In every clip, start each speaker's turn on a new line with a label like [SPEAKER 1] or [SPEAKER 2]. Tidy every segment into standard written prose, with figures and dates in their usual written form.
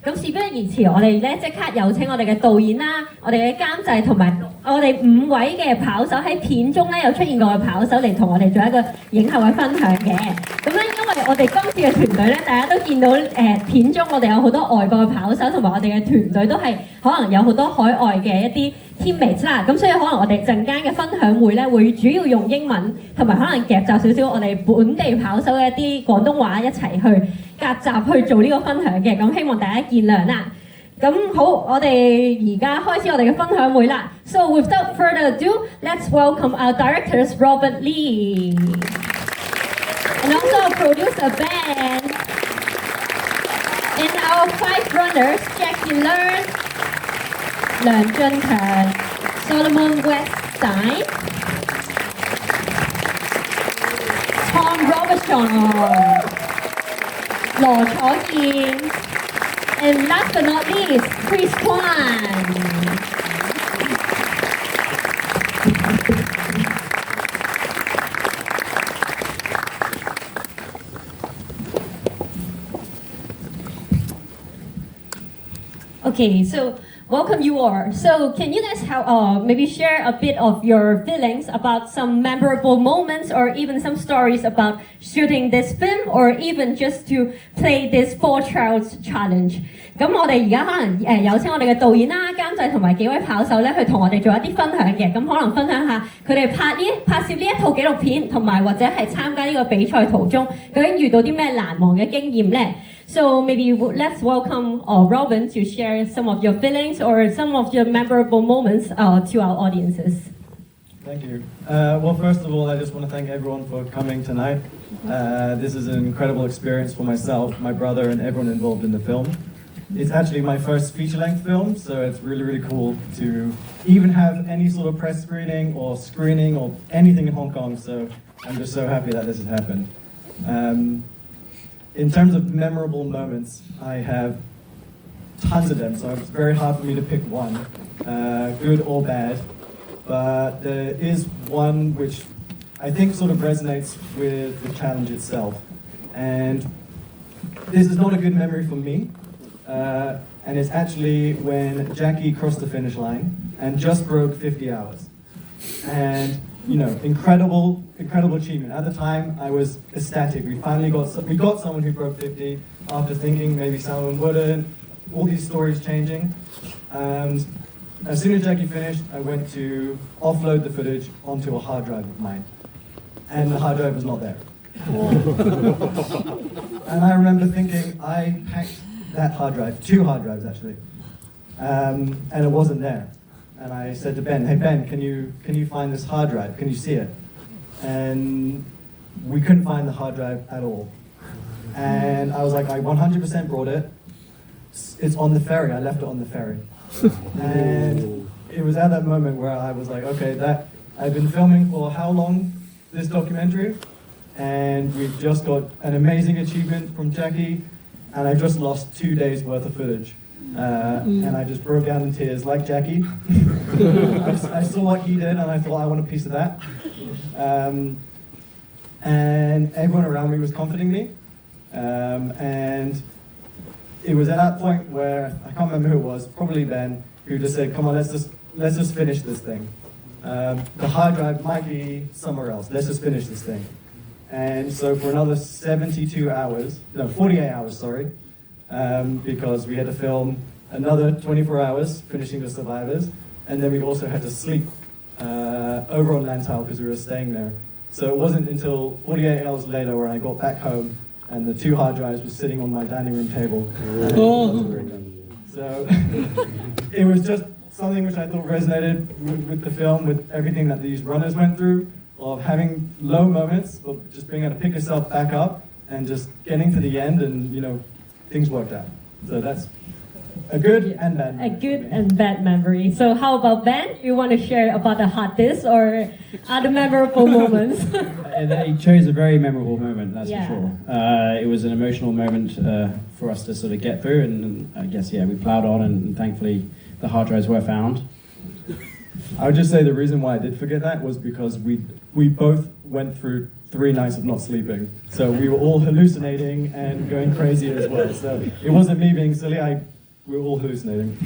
[SPEAKER 1] 咁事不宜遲，我哋咧即刻有請我哋嘅導演啦、我哋嘅監製同埋我哋5位嘅跑手喺片中咧有出現過嘅跑手嚟同我哋做一個影後嘅分享嘅。咁咧因為我哋今次嘅團隊咧，大家都見到片中我哋有好多外國嘅跑手，同埋我哋嘅團隊都係可能有好多海外嘅一啲 teammates 啦。咁所以可能我哋陣間嘅分享會咧會主要用英文，同埋可能夾雜少少我哋本地跑手嘅一啲廣東話一齊去夾雜去做呢個分享嘅。咁希望大家見諒啦。咁好，我哋而家開始我哋嘅分享會啦。So without further ado, let's welcome our directors Robert Lee and also our producer Ben and our 5 runners Jacky Leung, Leung Junkan, Salomon Wettstein, Robertshaw, Robertshaw, and last but not least, Kwan. Okay, so welcome you all. So can you guys maybe share a bit of your feelings about some memorable moments or even some stories about shooting this film or even just to play this 4 Trails Challenge? 咁我哋而家可能有請我哋嘅導演啦、監製同埋幾位跑手咧，去同我哋做一啲分享嘅。咁可能分享下佢哋拍攝呢一套紀錄片，同埋或者係參加呢個比賽途中，究竟遇到啲咩難忘嘅經驗咧？ So maybe let's welcome Robin to share some of your feelings or some of your memorable moments to our audiences.
[SPEAKER 2] Thank you. Well, first of all, I just want to thank everyone for coming tonight. This is an incredible experience for myself, my brother, and everyone involved in the film. It's actually my first feature-length film, so it's really, really cool to even have any sort of press screening or anything in Hong Kong, so I'm just so happy that this has happened. In terms of memorable moments, I have tons of them, so it's very hard for me to pick one, good or bad, but there is one which I think sort of resonates with the challenge itself. And this is not a good memory for me, and it's actually when Jacky crossed the finish line and just broke 50 hours. And you know, incredible achievement. At the time, I was ecstatic. We finally got someone who broke 50 after thinking maybe Salomon wouldn't. All these stories changing. And as soon as Jacky finished, I went to offload the footage onto a hard drive of mine. And the hard drive was not there. And I remember thinking, I packed that hard drive, 2 hard drives actually, and it wasn't there. And I said to Ben, hey Ben, can you find this hard drive? Can you see it? And we couldn't find the hard drive at all. And I was like, I 100% brought it. It's on the ferry. I left it on the ferry. And it was at that moment where I was like, okay, I've been filming for how long, this documentary? And we've just got an amazing achievement from Jacky, and I just lost 2 days worth of footage. And I just broke down in tears like Jacky. I saw what he did and I thought, I want a piece of that. And everyone around me was comforting me. And it was at that point where, I can't remember who it was, probably Ben, who just said, come on, let's just finish this thing. The hard drive might be somewhere else, let's just finish this thing. And so for another 48 hours, sorry, because we had to film another 24 hours finishing The Survivors, and then we also had to sleep over on Lantau because we were staying there. So it wasn't until 48 hours later where I got back home and the 2 hard drives were sitting on my dining room table. So it was just something which I thought resonated with the film, with everything that these runners went through, of having low moments, but just being able to pick yourself back up and just getting to the end, and you know, things worked out. So that's a good and bad memory.
[SPEAKER 1] A good and bad memory. So how about Ben? You want to share about the hardest or other memorable moments?
[SPEAKER 3] He chose a very memorable moment, that's
[SPEAKER 1] Yeah.
[SPEAKER 3] for sure. It was an emotional moment for us to sort of get through, and I guess, yeah, we ploughed on, and thankfully the hard drives were found.
[SPEAKER 2] I would just say the reason why I did forget that was because we both went through 3 nights of not sleeping. So we were all hallucinating and going crazy as well. So it wasn't me being silly. we're all hallucinating.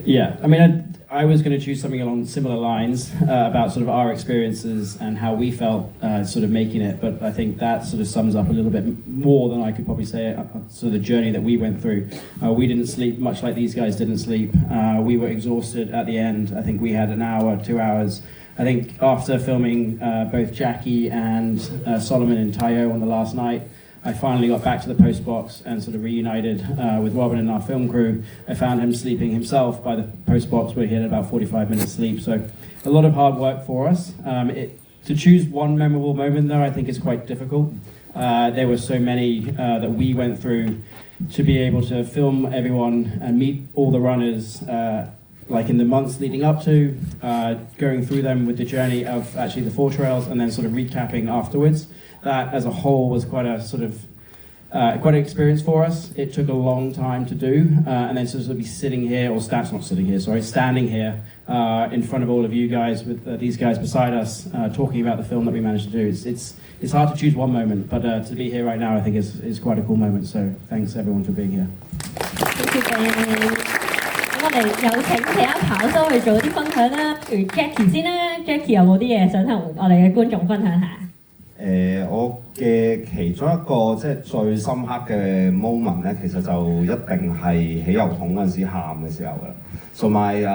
[SPEAKER 3] Yeah, I mean, I was going to choose something along similar lines about sort of our experiences and how we felt sort of making it, but I think that sort of sums up a little bit more than I could probably say, sort of the journey that we went through. We didn't sleep, much like these guys didn't sleep. We were exhausted at the end. I think we had an hour, 2 hours. I think after filming both Jacky and Salomon and Tayo on the last night, I finally got back to the post box and sort of reunited with Robin and our film crew. I found him sleeping himself by the post box where he had about 45 minutes sleep. So a lot of hard work for us. To choose one memorable moment though, I think is quite difficult. There were so many that we went through to be able to film everyone and meet all the runners like in the months leading up to, going through them with the journey of actually the 4 trails and then sort of recapping afterwards. That as a whole was quite a sort of quite an experience for us. It took a long time to do, and then sort of be standing here in front of all of you guys with these guys beside us, talking about the film that we managed to do. It's hard to choose one moment, but to be here right now I think is quite a cool moment. So thanks everyone for being here.
[SPEAKER 1] Thank you, Ben. 咁我哋有請其他跑手去做啲分享啦，譬如 Jacky 先啦 ，Jacky 有冇啲嘢想同我哋嘅觀眾分享下？
[SPEAKER 4] 我嘅其中一個即係最深刻嘅 moment 咧，其實就一定係起油桶嗰陣時喊嘅時候啦。So my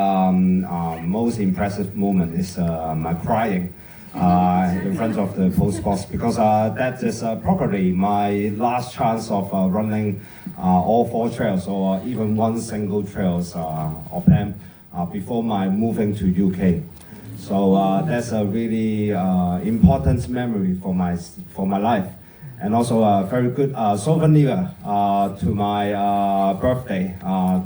[SPEAKER 4] most impressive moment is my crying in front of the post box because that is probably my last chance of running all 4 trails or even one single trails of them before my moving to UK. So that's a really important memory for my life, and also a very good souvenir to my birthday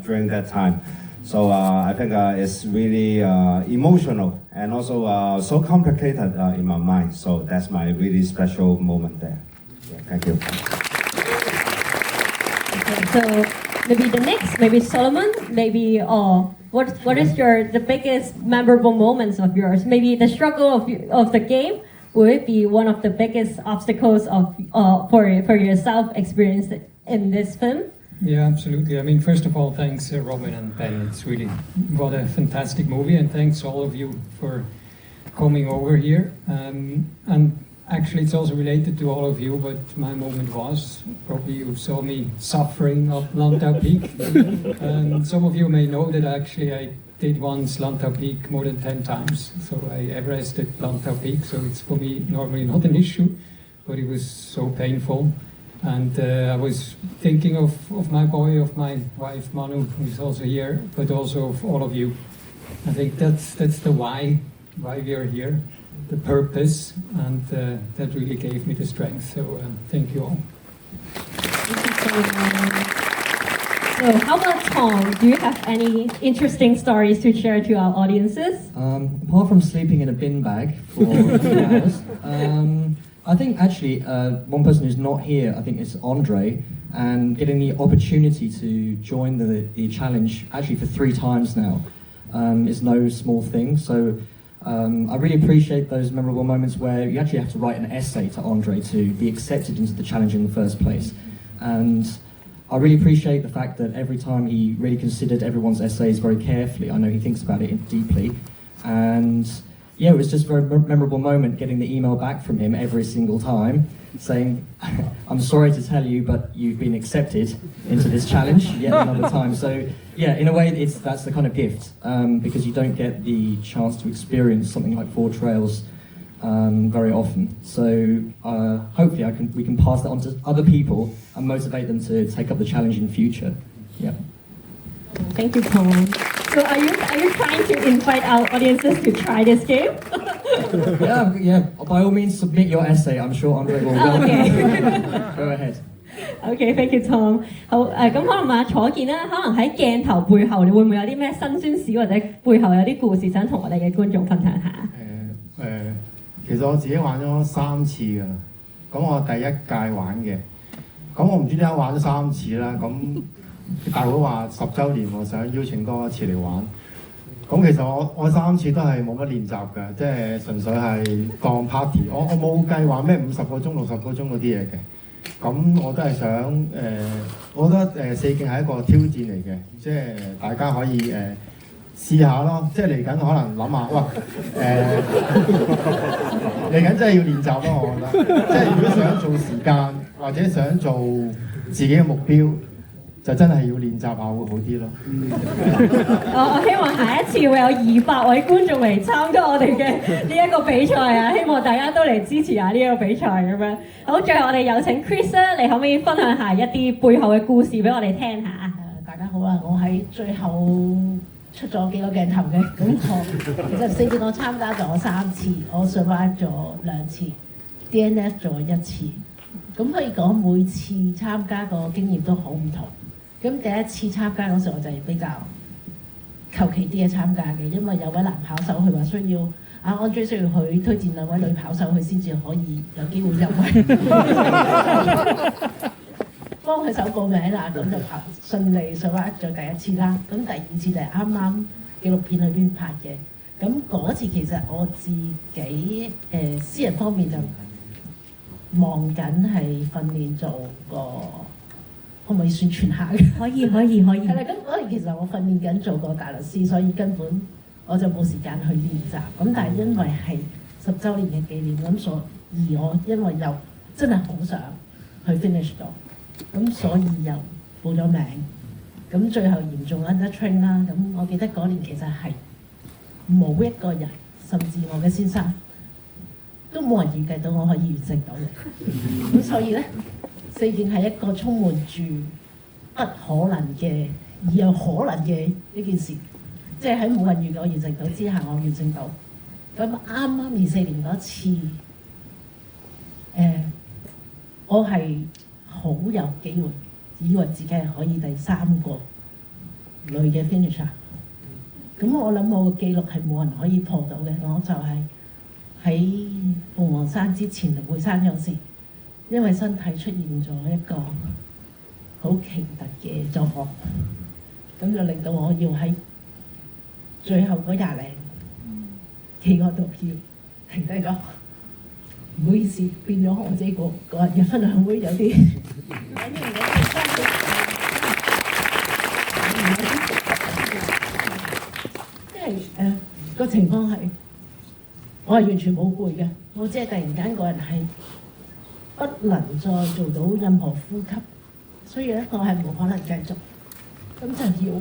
[SPEAKER 4] during that time. So I think it's really emotional and also so complicated in my mind. So that's my really special moment there. Yeah, thank you.
[SPEAKER 1] Okay, so maybe Solomon, maybe what is the biggest memorable moments of yours? Maybe the struggle of the game, will it be one of the biggest obstacles for yourself experienced in this film?
[SPEAKER 5] Yeah, absolutely. I mean, first of all, thanks Robin and Ben. It's really what a fantastic movie, and thanks all of you for coming over here. And actually, it's also related to all of you, but my moment was, probably you saw me suffering up Lantau Peak. And some of you may know that actually I did once Lantau Peak more than 10 times. So I Everested Lantau Peak, so it's for me normally not an issue, but it was so painful. And I was thinking of my boy, of my wife Manu, who's also here, but also of all of you. I think that's the why we are here. The purpose, and that really gave me the strength. So thank you all.
[SPEAKER 1] So how about Tom? Do you have any interesting stories to share to our audiences?
[SPEAKER 6] Apart from sleeping in a bin bag for a few hours, I think actually one person who's not here, I think is Andre, and getting the opportunity to join the challenge actually for 3 times now is no small thing. So I really appreciate those memorable moments where you actually have to write an essay to Andre to be accepted into the challenge in the first place. And I really appreciate the fact that every time he really considered everyone's essays very carefully. I know he thinks about it deeply. And yeah, it was just a very memorable moment getting the email back from him every single time saying, I'm sorry to tell you, but you've been accepted into this challenge yet another time. So yeah, in a way, that's the kind of gift because you don't get the chance to experience something like 4 trails very often. So hopefully we can pass that on to other people and motivate them to take up the challenge in the future. Yeah.
[SPEAKER 1] Thank you, Tom. So are you trying to invite our audiences to try this game?
[SPEAKER 6] yeah. By all means, submit your essay. I'm sure Andre will.
[SPEAKER 1] Okay.
[SPEAKER 6] Go ahead.
[SPEAKER 1] Okay, thank you, Tom. 好咁可能阿楚健啦，可能喺鏡頭背後，你會唔會有啲咩辛酸史或者背後有啲故事想同我哋嘅觀眾分享下？
[SPEAKER 7] 其實我自己玩咗3次㗎啦。咁我第一屆玩嘅，咁我唔知點解玩咗3次啦。咁大會話10週年喎，想邀請多一次嚟玩。咁其實我3次都係冇乜練習㗎，即係純粹係當 party。我冇計劃咩50個鐘、60個鐘嗰啲嘢嘅。咁我都係想我覺得四徑係一個挑戰嚟嘅，即係大家可以試下咯，即係嚟緊可能諗下，哇嚟緊真係要練習咯，我覺得，即係如果想做時間或者想做自己嘅目標，就真係要練習下會好啲咯。
[SPEAKER 1] 我希望下一次會有200位觀眾嚟參加我哋嘅呢一個比賽啊！希望大家都嚟支持下呢一個比賽咁樣。好，最後我哋有請 Chris 啦，你可唔可以分享下一啲背後嘅故事俾我哋聽下？
[SPEAKER 8] 大家好啊！我喺最後出咗幾個鏡頭嘅，咁其實四徑我參加咗3次，我 survive 咗2次 ，DNF 咗1次。咁可以講每次參加個經驗都好唔同。咁第一次參加嗰時我就係比較求其啲嘅參加嘅，因為有位男跑手佢話需要安追需要佢推薦2位女跑手，佢先至可以有機會入圍。幫佢手報名啦，咁就順利上畫咗第一次啦。咁第二次就係啱啱紀錄片裏邊拍嘅。咁嗰次其實我自己私人方面就望緊係訓練做個，可唔可以宣傳下嘅？
[SPEAKER 1] 可以。係
[SPEAKER 8] 啦，咁嗰年其實我訓練緊做個大律師，所以根本我就冇時間去練習。咁但係因為係10週年嘅紀念，咁所以我因為又真係好想去 finish 到。咁所以又報咗名，咁最後嚴重 under train 啦。咁我記得嗰年其實係冇一個人，甚至我嘅先生都冇人預計到我可以完成到嘅。咁所以咧，四徑係一個充滿住不可能嘅而有可能嘅一件事，即係喺冇人預計我完成到之下，我完成到。咁啱啱24年嗰次，我係好有機會，以為自己係可以第3個女嘅 finisher。咁我諗我個記錄係冇人可以破到嘅，我就係喺鳳凰山之前靈會山嗰時，因為身體出現咗一個好奇特嘅狀況，咁就令到我要喺最後嗰20零企嗰度要停低咗。唔好意思，變咗我自己個人嘅分享會有啲因為個情況係我係完全冇攰嘅，我只係突然間個人係不能再做到任何呼吸，所以咧我係冇可能繼續，咁就要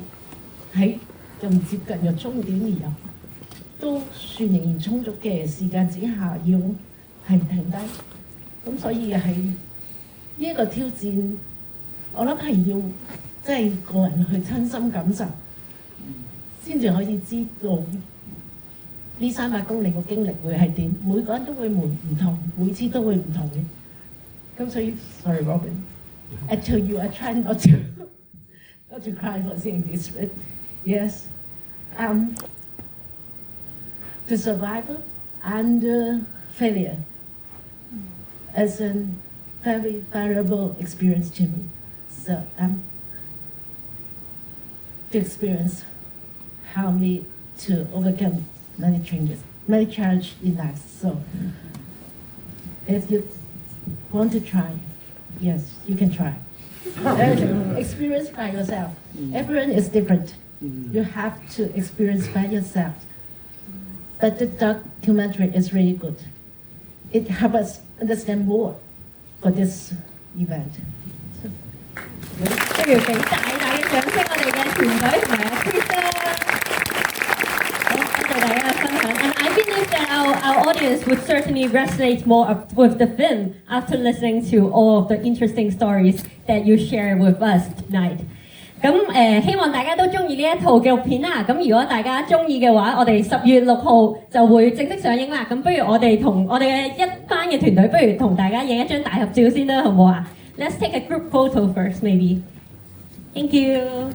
[SPEAKER 8] 喺咁接近嘅終點而又都算仍然充足嘅時間之下要係停低，咁所以係呢一個挑戰，我諗係要即係個人去親身感受，先至可以知道呢300公里個經歷會係點。每個人都會唔同，每次都會唔同嘅。咁所以 ，sorry Robin，I tell you I try not to cry for seeing this, but yes, the survivor and failure as a very valuable experience to me. So the experience helped me to overcome many challenges in life. So if you want to try, yes, you can try. Experience by yourself. Everyone is different. You have to experience by yourself. But the documentary is really good. It helps us understand more for this event.
[SPEAKER 1] 不如俾大嘅掌聲，我哋嘅團隊同埋阿 Chris 啦。好，多謝大家嘅分享。And I believe that our audience would certainly resonate more with the film after listening to all of the interesting stories that you share with us tonight. 咁希望大家都中意呢一套紀錄片啦。咁如果大家中意嘅話，我哋10月6號就會正式上映啦。咁不如我哋同我哋嘅一班嘅團隊，不如同大家影一張大合照先啦，好唔好啊？Let's take a group photo first, maybe. Thank you.